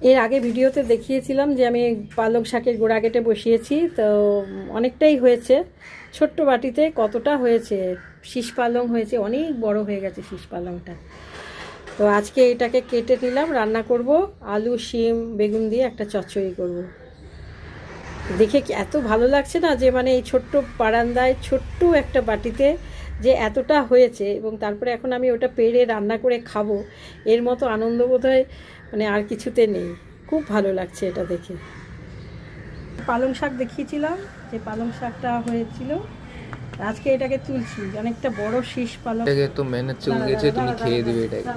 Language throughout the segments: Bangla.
এর আগে ভিডিওতে দেখিয়েছিলাম যে আমি পালং শাকের গোড়া কেটে বসিয়েছি, তো অনেকটাই হয়েছে। ছোট্ট বাটিতে কতটা হয়েছে, শীষ পালং হয়েছে, অনেক বড় হয়ে গেছে শীষ পালংটা। তো আজকে এটাকে কেটে নিলাম, রান্না করব। আলু, শিম, বেগুন দিয়ে একটা চচ্চড়ি করব। দেখে এত ভালো লাগছে না যে মানে এই ছোট্ট বারান্দায় ছোট্ট একটা বাটিতে যে এতটা হয়েছে, এবং তারপরে এখন আমি ওটা পেড়ে রান্না করে খাবো, এর মতো আনন্দ বোধহয় মানে আর কিছুতে নেই। খুব ভালো লাগছে এটা দেখে। পালং শাক দেখিয়েছিলাম যে পালং শাকটা হয়েছিল, আজকে এটাকে তুলছি। অনেকটা বড় শীষ পালং। এটাকে তো মেহনত চলে গেছে, তুমি খেয়ে দিবে এটাকে।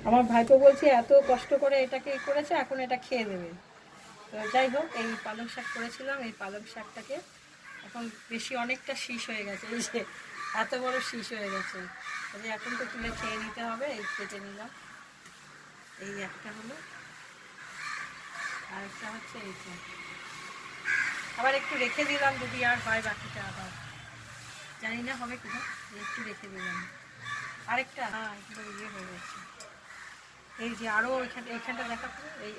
আমার ভাইপো বলছে এত কষ্ট করে এটাকে করেছে, এখন এটা খেয়ে দেবে। তো যাই হোক, এই পালং শাক করেছিলাম, এই পালং শাকটাকে এখন বেশি অনেকটা শীষ হয়ে গেছে, এই যে এত বড় শীষ হয়ে গেছে। এখন তো তুলে খেয়ে নিতে হবে। এই কেটে নিলাম, এই একটা হলো, আর একটা হচ্ছে এইটা। আবার একটু রেখে দিলাম যদি আর হয় বাকিটা, আবার জানি না হবে কিনা, একটু রেখে দিলাম। আরেকটা একদম ইয়ে হয়ে গেছে। এই যে আরও এইখানটা দেখা,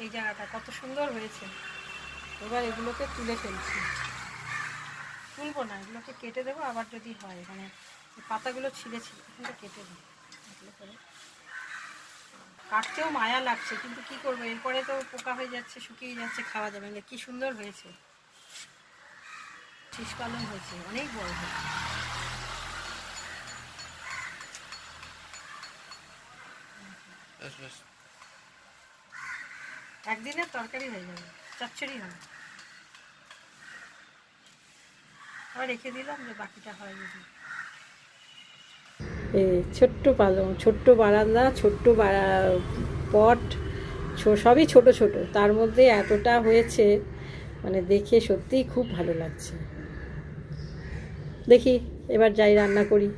এই জায়গাটা কত সুন্দর হয়েছে। এবার এগুলোকে তুলে ফেলছি, তুলবো না, এগুলোকে কেটে দেবো। আবার যদি হয় মানে পাতাগুলো ছিঁড়ে এখানটা কেটে দেবো। এগুলো করে কাটতেও মায়া লাগছে, কিন্তু কি করবো, এরপরে তো পোকা হয়ে যাচ্ছে, শুকিয়ে যাচ্ছে, খাওয়া যাবে না। কি সুন্দর হয়েছে, শীষ পালং হয়েছে, অনেক বড় হয়েছে। একদিনের তরকারি হয়ে যাবে, চচ্চড়ি হবে। আবার রেখে দিলাম যে বাকিটা হয় যদি। ছোট্ট পালং, ছোট্ট বারান্দা, ছোট্ট পট, সবই ছোট ছোট, তার মধ্যে এতটা হয়েছে, মানে দেখে সত্যিই খুব ভালো লাগছে। দেখি এবার যাই রান্না করি।